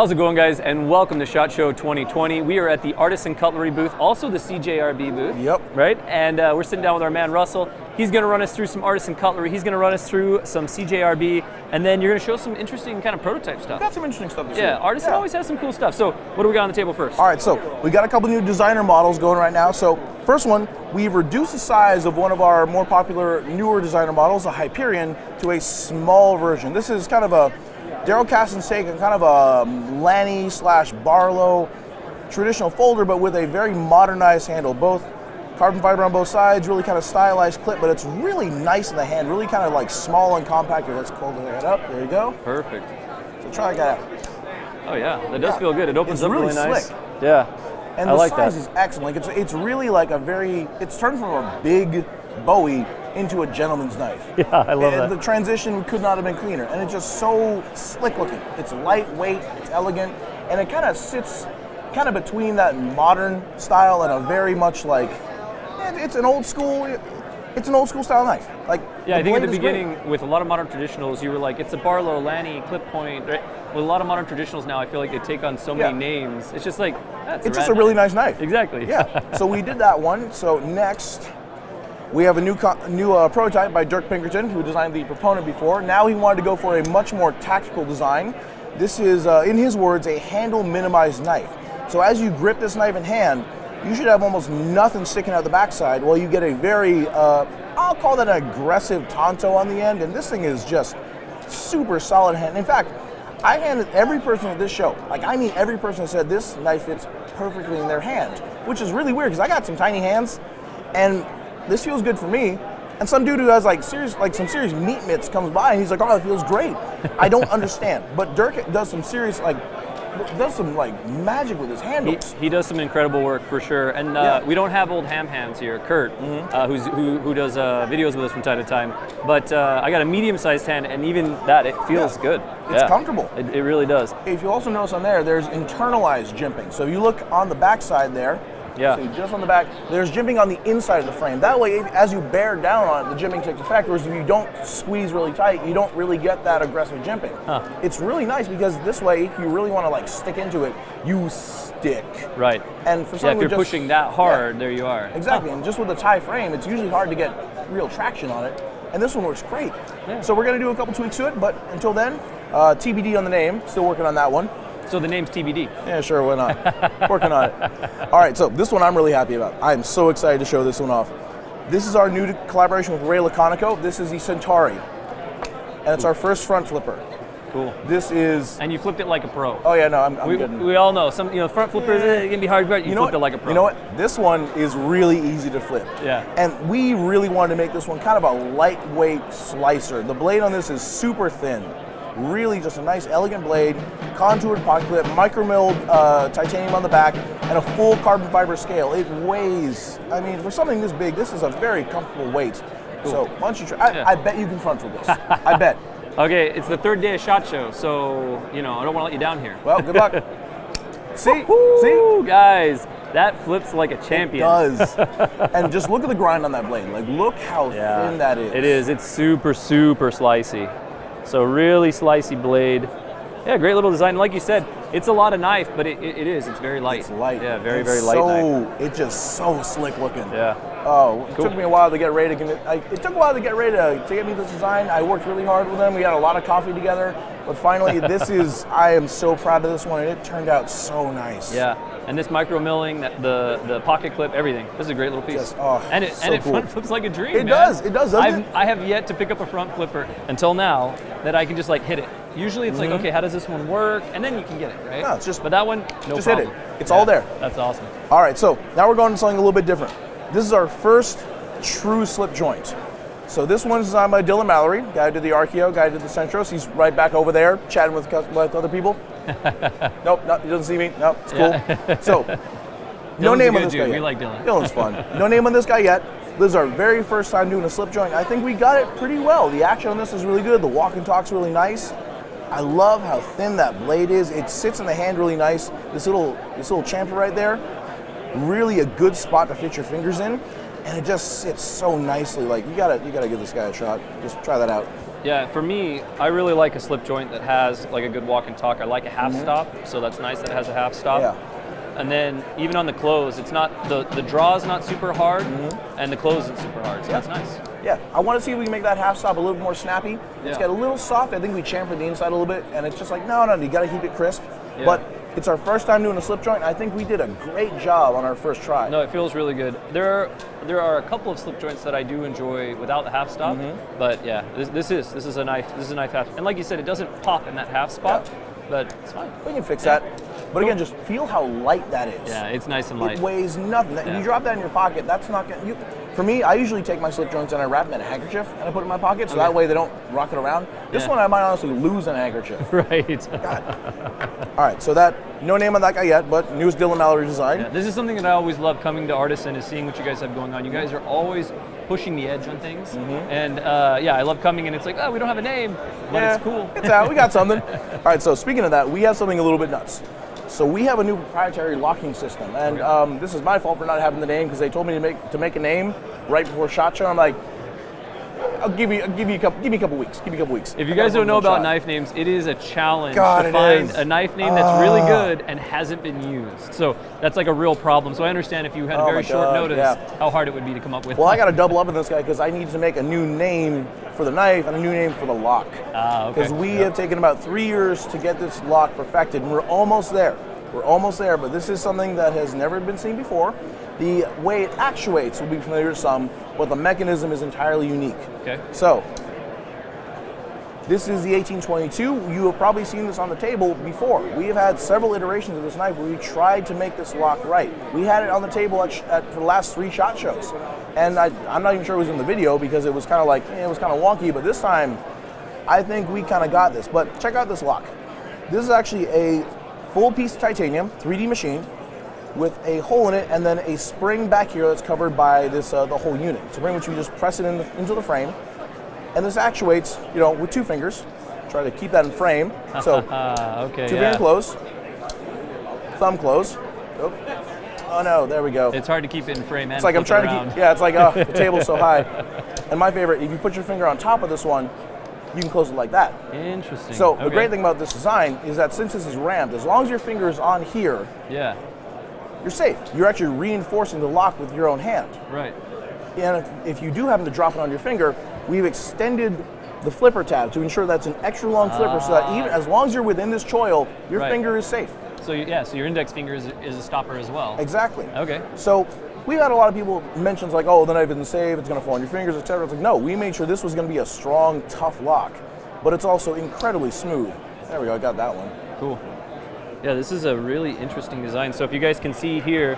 How's it going, guys? And welcome to SHOT Show 2020. We are at the Artisan Cutlery booth, also the CJRB booth. Yep. Right? And we're sitting down with our man Russell. He's going to run us through some Artisan Cutlery. He's going to run us through some CJRB, and then you're going to show some interesting kind of prototype stuff. Got some interesting stuff to see. Yeah, Artisan always has some cool stuff. So what do we got on the table first? All right, so we got a couple new designer models going right now. So first one, we've reduced the size of one of our more popular, newer designer models, a Hyperion, to a small version. This is kind of a Daryl Caston's take on kind of a Lanny / Barlow traditional folder, but with a very modernized handle. Both carbon fiber on both sides, really kind of stylized clip, but it's really nice in the hand, really kind of like small and compact. Let's hold that up. There you go. Perfect. So try that out. Oh yeah, that does feel good. It opens up really nice. Slick. Yeah. And the size is excellent. Like it's really like it's turned from a big Bowie into a gentleman's knife. Yeah, I love that. The transition could not have been cleaner, and it's just so slick looking. It's lightweight, it's elegant, and it kind of sits kind of between that modern style and a very much like it's an old school style knife. Like yeah, I think at the beginning with a lot of modern traditionals, you were like, it's a Barlow, Lanny, clip point. Right? With a lot of modern traditionals now, I feel like they take on so many names. It's just like it's just a really nice knife. Exactly. Yeah. So we did that one. So next, we have a new prototype by Dirk Pinkerton, who designed the Proponent before. Now he wanted to go for a much more tactical design. This is, in his words, a handle minimized knife. So as you grip this knife in hand, you should have almost nothing sticking out the backside, while you get a very, I'll call that an aggressive tanto on the end, and this thing is just super solid hand. In fact, I handed every person at this show, every person said this knife fits perfectly in their hand, which is really weird because I got some tiny hands, and this feels good for me. And some dude who has some serious meat mitts comes by and he's like, oh, it feels great. I don't understand. But Dirk does some serious magic with his handles. He does some incredible work for sure. And we don't have old ham hands here. Kurt, who does videos with us from time to time. But I got a medium-sized hand, and even that, it feels good. It's comfortable. It really does. If you also notice on there's internalized jimping. So if you look on the back side there, yeah. So just on the back, there's jimping on the inside of the frame. That way, as you bear down on it, the jimping takes effect. Whereas if you don't squeeze really tight, you don't really get that aggressive jimping. Huh. It's really nice because this way, if you really want to stick into it, you stick. Right. And for if you're pushing that hard, there you are. Exactly. And just with the tie frame, it's usually hard to get real traction on it. And this one works great. Yeah. So we're going to do a couple tweaks to it, but until then, TBD on the name. Still working on that one. So the name's TBD. Yeah, sure, why not? Working on it. All right, so this one I'm really happy about. I am so excited to show this one off. This is our new collaboration with Ray Laconico. This is the Centauri, and it's our first front flipper. Cool. This is... And you flipped it like a pro. Oh yeah, no, I'm good. We all know, some front flippers, it can be hard, but you flipped it like a pro. You know what? This one is really easy to flip. Yeah. And we really wanted to make this one kind of a lightweight slicer. The blade on this is super thin. Really just a nice, elegant blade, contoured pocket clip, micro-milled titanium on the back, and a full carbon fiber scale. It weighs, for something this big, this is a very comfortable weight. Cool. So why don't you try? I bet you can front flip this. I bet. Okay, it's the third day of SHOT Show, so, I don't want to let you down here. Well, good luck. See? Guys, that flips like a champion. It does. And just look at the grind on that blade. Look how thin that is. It is. It's super, super slicey. So really slicey blade. Yeah, great little design. Like you said, it's a lot of knife, but it is. It's very light. It's light. Yeah, very light knife. It's just so slick looking. Yeah. Oh, it took me a while to get ready to get me this design. I worked really hard with them. We had a lot of coffee together. But finally, I am so proud of this one, and it turned out so nice. Yeah, and this micro milling, the pocket clip, everything. This is a great little piece. And it cool. Front flips like a dream. It does, doesn't it? I have yet to pick up a front flipper until now that I can just hit it. Usually it's okay, how does this one work? And then you can get it, right? No, it's just. But that one, no just problem. Hit it. It's all there. That's awesome. All right, so now we're going to something a little bit different. This is our first true slip joint. So this one is designed by Dylan Mallory, guy who did the Archeo, guy who did the Centros. He's right back over there chatting with other people. Nope, he doesn't see me. Nope, it's cool. Yeah. So, no name on this guy yet. We like Dylan. Dylan's fun. No name on this guy yet. This is our very first time doing a slip joint. I think we got it pretty well. The action on this is really good. The walk and talk's really nice. I love how thin that blade is. It sits in the hand really nice. This little chamfer right there, really a good spot to fit your fingers in. And it just sits so nicely. You gotta give this guy a shot. Just try that out. Yeah, for me, I really like a slip joint that has like a good walk and talk. I like a half stop, so that's nice that it has a half stop. Yeah. And then even on the close, it's not the draw is not super hard, and the close isn't super hard, so that's nice. Yeah, I want to see if we can make that half stop a little bit more snappy. It's got a little soft. I think we chamfered the inside a little bit, and it's just like, no, you got to keep it crisp. Yeah. But it's our first time doing a slip joint. I think we did a great job on our first try. No, it feels really good. There are a couple of slip joints that I do enjoy without the half stop, but yeah, this is a knife half. And like you said, it doesn't pop in that half spot, but it's fine. We can fix that. But again, just feel how light that is. Yeah, it's nice and light. It weighs nothing. If you drop that in your pocket, that's not going to... For me, I usually take my slip joints and I wrap them in a handkerchief and I put it in my pocket, so that way they don't rock it around. This one I might honestly lose in a handkerchief. Right. God. All right, so that, no name on that guy yet, but newest Dylan Mallory design. Yeah, this is something that I always love coming to Artisan, is seeing what you guys have going on. You guys are always pushing the edge on things. And yeah, I love coming and it's like, oh, we don't have a name, but it's cool. It's out, we got something. All right, so speaking of that, we have something a little bit nuts. So we have a new proprietary locking system, and this is my fault for not having the name, because they told me to make a name right before SHOT Show. I'm like, I'll give me a couple weeks. If you guys don't know about knife names, it is a challenge to God, find a knife name that's really good and hasn't been used. So that's like a real problem. So I understand if you had a very short notice, how hard it would be to come up with. Well, I got to double up on this guy because I need to make a new name for the knife and a new name for the lock. Okay. Because we have taken about 3 years to get this lock perfected, and we're almost there. But this is something that has never been seen before. The way it actuates will be familiar to some, but the mechanism is entirely unique. Okay. So, this is the 1822. You have probably seen this on the table before. We have had several iterations of this knife where we tried to make this lock right. We had it on the table for the last 3 SHOT Shows. And I'm not even sure it was in the video because it was kind of like, it was kind of wonky, but this time, I think we kind of got this. But check out this lock. This is actually a full piece of titanium, 3D machine, with a hole in it, and then a spring back here that's covered by this the whole unit. Spring which you just press it into the frame, and this actuates, with 2 fingers. Try to keep that in frame. So, 2 finger close, thumb close. Oh no, there we go. It's hard to keep it in frame. It's like I'm trying to keep. Yeah, it's like the table's so high. And my favorite, if you put your finger on top of this one, you can close it like that. Interesting. So the great thing about this design is that since this is ramped, as long as your finger is on here, you're safe. You're actually reinforcing the lock with your own hand. Right. And if you do happen to drop it on your finger, we've extended the flipper tab to ensure that's an extra long flipper, so that even as long as you're within this choil, your finger is safe. So so your index finger is a stopper as well. Exactly. Okay. So we've had a lot of people mentions like, oh, the knife isn't safe, it's going to fall on your fingers, etc. It's like, no, we made sure this was going to be a strong, tough lock, but it's also incredibly smooth. There we go, I got that one. Cool. Yeah, this is a really interesting design. So if you guys can see here,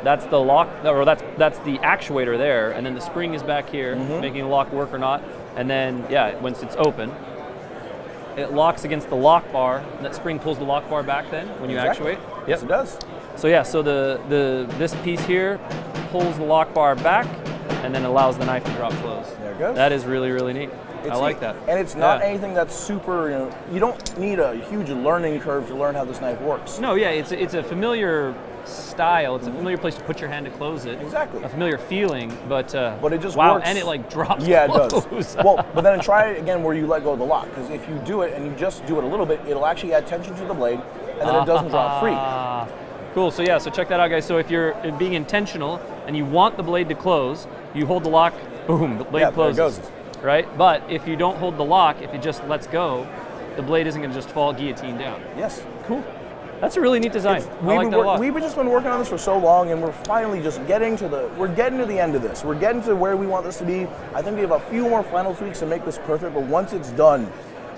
that's the lock, or that's the actuator there, and then the spring is back here, making the lock work or not. And then, once it's open, it locks against the lock bar, and that spring pulls the lock bar back then when you actuate. Yep. Yes, it does. So so this piece here pulls the lock bar back, and then allows the knife to drop close. There it goes. That is really, really neat. I like that. And it's not anything that's super, you don't need a huge learning curve to learn how this knife works. No, it's a familiar style. It's a familiar place to put your hand to close it. Exactly. A familiar feeling, but it just wow, works. and it like drops Yeah, close. it does. Well, but then try it again where you let go of the lock, because if you do it and you just do it a little bit, it'll actually add tension to the blade, and then it doesn't drop free. Cool, so so check that out, guys. So if you're being intentional and you want the blade to close, you hold the lock, boom, the blade closes. There it goes. Right? But if you don't hold the lock, if it just lets go, the blade isn't going to just fall guillotine down. Yes. Cool. That's a really neat design. I like that a lot. We've just been working on this for so long, and we're finally just getting to the end of this. We're getting to where we want this to be. I think we have a few more final tweaks to make this perfect, but once it's done,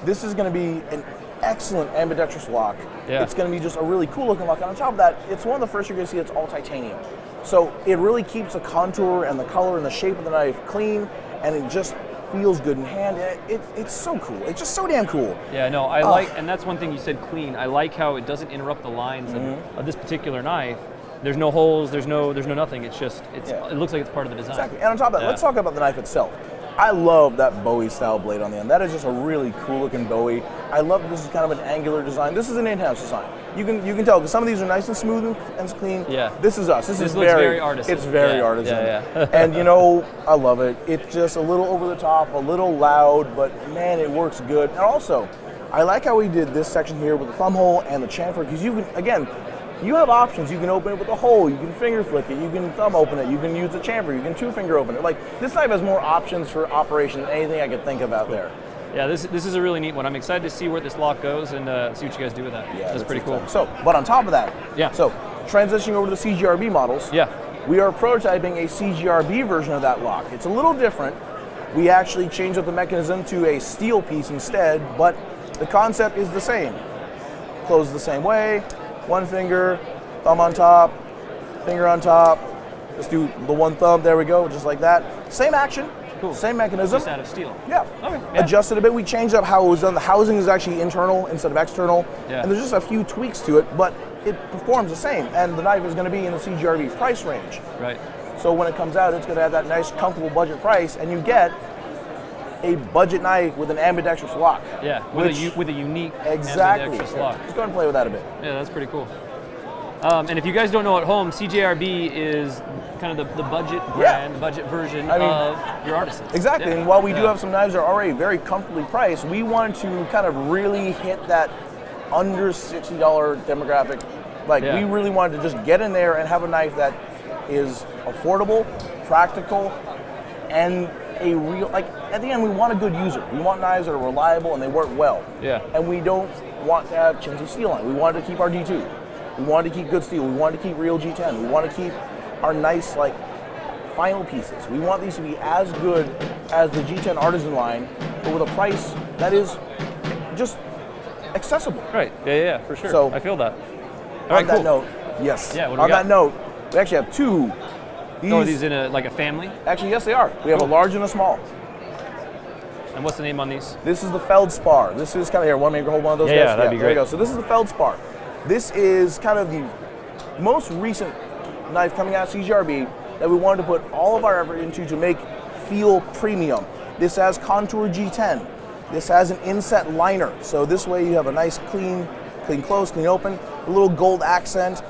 this is going to be an excellent ambidextrous lock. Yeah. It's going to be just a really cool looking lock. And on top of that, it's one of the first you're going to see that's all titanium. So it really keeps the contour and the color and the shape of the knife clean, and it just feels good in hand. It's so cool. It's just so damn cool. Yeah, no, I like, and that's one thing you said, clean. I like how it doesn't interrupt the lines of this particular knife. There's no holes. There's no nothing. It's just it looks like it's part of the design. Exactly. And on top of that, let's talk about the knife itself. I love that Bowie style blade on the end. That is just a really cool looking Bowie. I love that this is kind of an angular design. This is an in-house design. You can tell because some of these are nice and smooth and clean. Yeah. This is us. This looks very, very artisan. It's very yeah. artisan. Yeah. And you know, I love it. It's just a little over the top, a little loud, but man, it works good. And also, I like how we did this section here with the thumb hole and the chamfer because you can, again, you have options. You can open it with a hole, you can finger flick it, you can thumb open it, you can use the chamfer, you can two finger open it. Like, this knife has more options for operation than anything I could think of out there. Yeah, this is a really neat one. I'm excited to see where this lock goes and see what you guys do with that. Yeah, that's pretty cool. So, but on top of that, yeah. So transitioning over to the CJRB models, yeah, we are prototyping a CJRB version of that lock. It's a little different. We actually changed up the mechanism to a steel piece instead, but the concept is the same. Close the same way, one finger, thumb on top, finger on top. Let's do the one thumb, there we go, just like that. Same action, cool. Same mechanism. Just out of steel. Yeah. Okay. Yeah. Adjusted a bit. We changed up how it was done. The housing is actually internal instead of external. Yeah. And there's just a few tweaks to it, but it performs the same. And the knife is going to be in the CJRB price range. Right. So when it comes out, it's going to have that nice, comfortable budget price, and you get a budget knife with an ambidextrous lock. Yeah, with a unique exactly. ambidextrous lock. Let's go ahead and play with that a bit. Yeah, that's pretty cool. And if you guys don't know at home, CJRB is kind of the budget brand, the budget version of your Artisan. Exactly, Yeah. and while we do have some knives that are already very comfortably priced, we wanted to kind of really hit that under $60 demographic. Like, we really wanted to just get in there and have a knife that is affordable, practical, and a real, like, at the end, we want a good user. We want knives that are reliable and they work well. Yeah. And we don't want to have chintzy steel on it. We wanted to keep our D2. We wanted to keep good steel. We wanted to keep real G10. We want to keep our nice, like, final pieces. We want these to be as good as the G10 Artisan line, but with a price that is just accessible. Right. Yeah, for sure. So, I feel that. On that note, yes. Yeah, what do we on got? that note, we actually have two. Are these in a family? Actually, yes, they are. We have a large and a small. And what's the name on these? This is the Feldspar. This is kind of here. Want me to hold one of those? Yeah, guys? that'd be great. There you go. So this is the Feldspar. This is kind of the most recent knife coming out of CJRB that we wanted to put all of our effort into to make feel premium. This has contour G10. This has an inset liner. So this way you have a nice clean close, clean open, a little gold accent.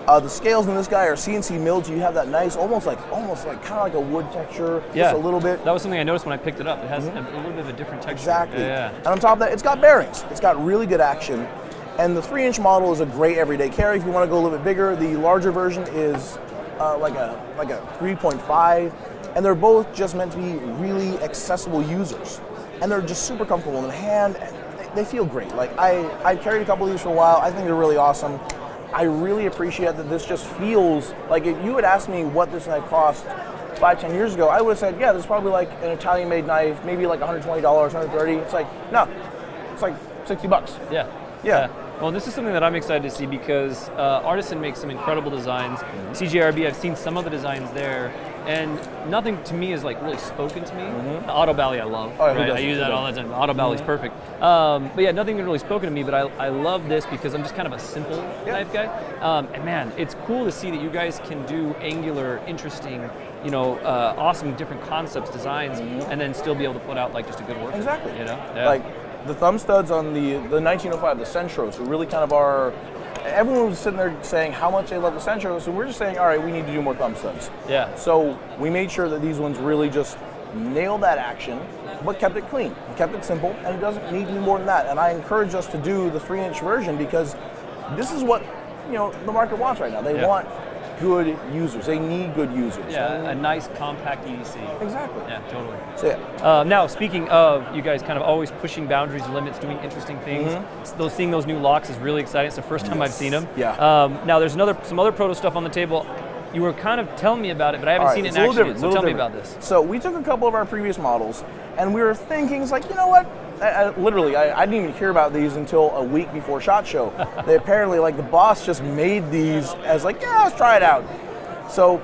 The scales in this guy are CNC milled, so you have that nice, almost like kind of like a wood texture, just a little bit. That was something I noticed when I picked it up. It has a little bit of a different texture. Exactly. Yeah. And on top of that, it's got bearings. It's got really good action. And the 3-inch model is a great everyday carry. If you want to go a little bit bigger, the larger version is like a 3.5, and they're both just meant to be really accessible users. And they're just super comfortable in the hand, and they feel great. Like, I've carried a couple of these for a while. I think they're really awesome. I really appreciate that this just feels like, if you had asked me what this knife cost 5-10 years ago, I would have said, yeah, this is probably like an Italian-made knife, maybe like $120, $130. It's like, no, it's like $60. Yeah. Well, this is something that I'm excited to see because Artisan makes some incredible designs. CJRB, I've seen some of the designs there, and nothing to me is like really spoken to me. The Auto Bally I love, right? I use that all the time. Auto Bally's perfect. But yeah, nothing really spoken to me, but I love this because I'm just kind of a simple knife guy. And man, it's cool to see that you guys can do angular, interesting, awesome different concepts, designs, and then still be able to put out like just a good work. Exactly. Yeah. Like, the thumb studs on the 1905, the Centros, who really kind of are, everyone was sitting there saying how much they love the Centros, so we're just saying, all right, we need to do more thumb studs. Yeah. So we made sure that these ones really just nailed that action, but kept it clean, kept it simple, and it doesn't need to be more than that. And I encourage us to do the 3-inch version because this is what the market wants right now. They want good users. They need good users. Yeah, a nice compact EDC. Exactly. Yeah, totally. So yeah. Now, speaking of you guys kind of always pushing boundaries, limits, doing interesting things, seeing those new locks is really exciting. It's the first time I've seen them. Yeah. Now, there's some other proto stuff on the table. You were kind of telling me about it, but I haven't seen it in action yet, so tell me about this. So we took a couple of our previous models, and we were thinking, it's like, you know what? I didn't even hear about these until a week before SHOT Show. They apparently, like, the boss just made these as like, yeah, let's try it out. So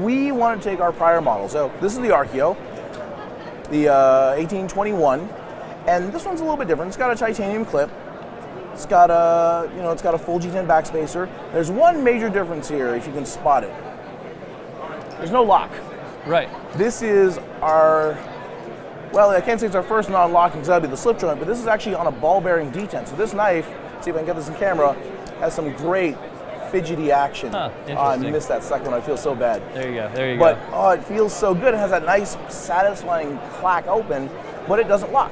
we want to take our prior models. So this is the Archeo, the 1821, and this one's a little bit different. It's got a titanium clip. It's got a, it's got a full G10 backspacer. There's one major difference here, if you can spot it. There's no lock. Right. This is our Well, I can't say it's our first non-locking because that would be the slip joint, but this is actually on a ball bearing detent. So this knife, let's see if I can get this in camera, has some great fidgety action. Huh, Oh, I interesting. missed that second one. I feel so bad. There you go. There you But go. oh, it feels so good. It has that nice, satisfying clack open, but it doesn't lock.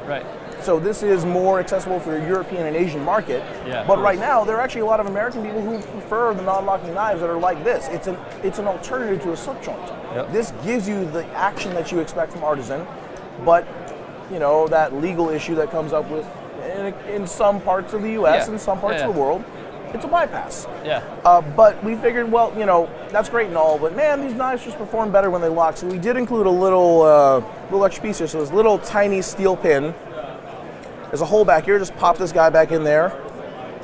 Right. So this is more accessible for the European and Asian market. Yeah, of but course. right now, there are actually a lot of American people who prefer the non-locking knives that are like this. It's an alternative to a slip joint. Yep. This gives you the action that you expect from Artisan, but you know that legal issue that comes up with in some parts of the U.S. Yeah. and some parts of the world. It's a bypass. Yeah. But we figured, well, you know, that's great and all, but man, these knives just perform better when they lock. So we did include a little extra piece here. So this little tiny steel pin. There's a hole back here. Just pop this guy back in there,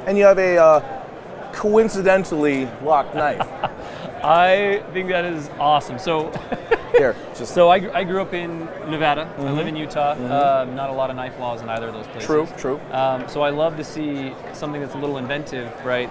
and you have a coincidentally locked knife. I think that is awesome. So, Here, just so I grew up in Nevada. I live in Utah. Not a lot of knife laws in either of those places. true. So I love to see something that's a little inventive, right?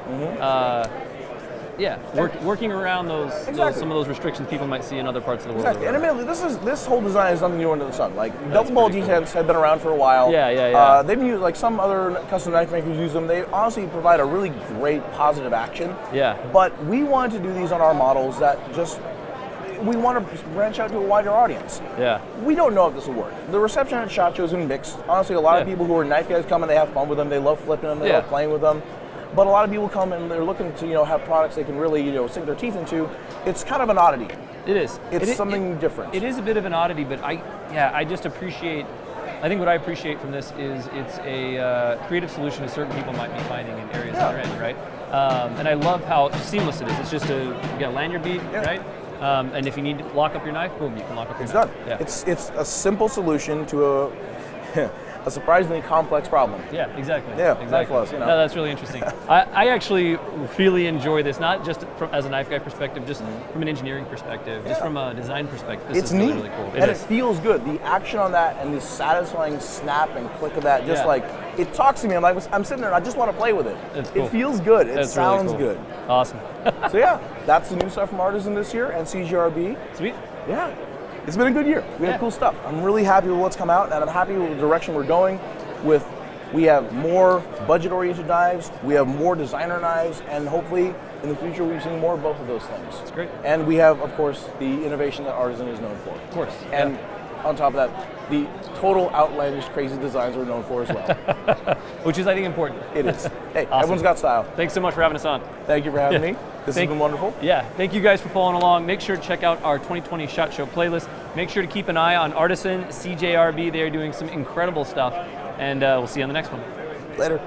Working around those Exactly. some of those restrictions people might see in other parts of the world. Exactly. And admittedly, this whole design is nothing new under the sun. Like That's double ball pretty cool. detents have been around for a while. Yeah. They've been used, like some other custom knife makers use them. They honestly provide a really great positive action. Yeah. But we wanted to do these on our models that just, we want to branch out to a wider audience. Yeah. We don't know if this will work. The reception at SHOT Show's been mixed. Honestly, a lot of Yeah. people who are knife guys come and they have fun with them. They love flipping them. They Yeah. love playing with them. But a lot of people come and they're looking to, you know, have products they can really, you know, sink their teeth into. It's kind of an oddity. It is. It's something different. It is a bit of an oddity, but I just appreciate. I think what I appreciate from this is it's a creative solution that certain people might be finding in areas that they're in, right? And I love how seamless it is. It's just you got a lanyard bead, right? And if you need to lock up your knife, boom, you can lock up your It's knife. done. Yeah. It's a simple solution to a surprisingly complex problem. Yeah, exactly. Yeah, exactly. knife laws, you know. No, that's really interesting. I actually really enjoy this, not just as a knife guy perspective, just from an engineering perspective, just from a design perspective. This It's is really, neat, really cool. and it feels good. The action on that and the satisfying snap and click of that, just Yeah. like it talks to me. I'm sitting there, and I just want to play with it. It's cool. It feels good. It That's really sounds cool. good. Awesome. So yeah, that's the new stuff from Artisan this year and CJRB. Sweet. Yeah, it's been a good year. We Yeah. have cool stuff. I'm really happy with what's come out, and I'm happy with the direction we're going. We have more budget-oriented knives, we have more designer knives, and hopefully in the future we've seen more of both of those things. That's great. And we have, of course, the innovation that Artisan is known for. Of course. And on top of that, the total outlandish, crazy designs we're known for as well. Which is, I think, important. It is. Hey, Awesome. everyone's got style. Thanks so much for having us on. Thank you for having me. This has been wonderful. Yeah, thank you guys for following along. Make sure to check out our 2020 SHOT Show playlist. Make sure to keep an eye on Artisan CJRB. They are doing some incredible stuff. And we'll see you on the next one. Later.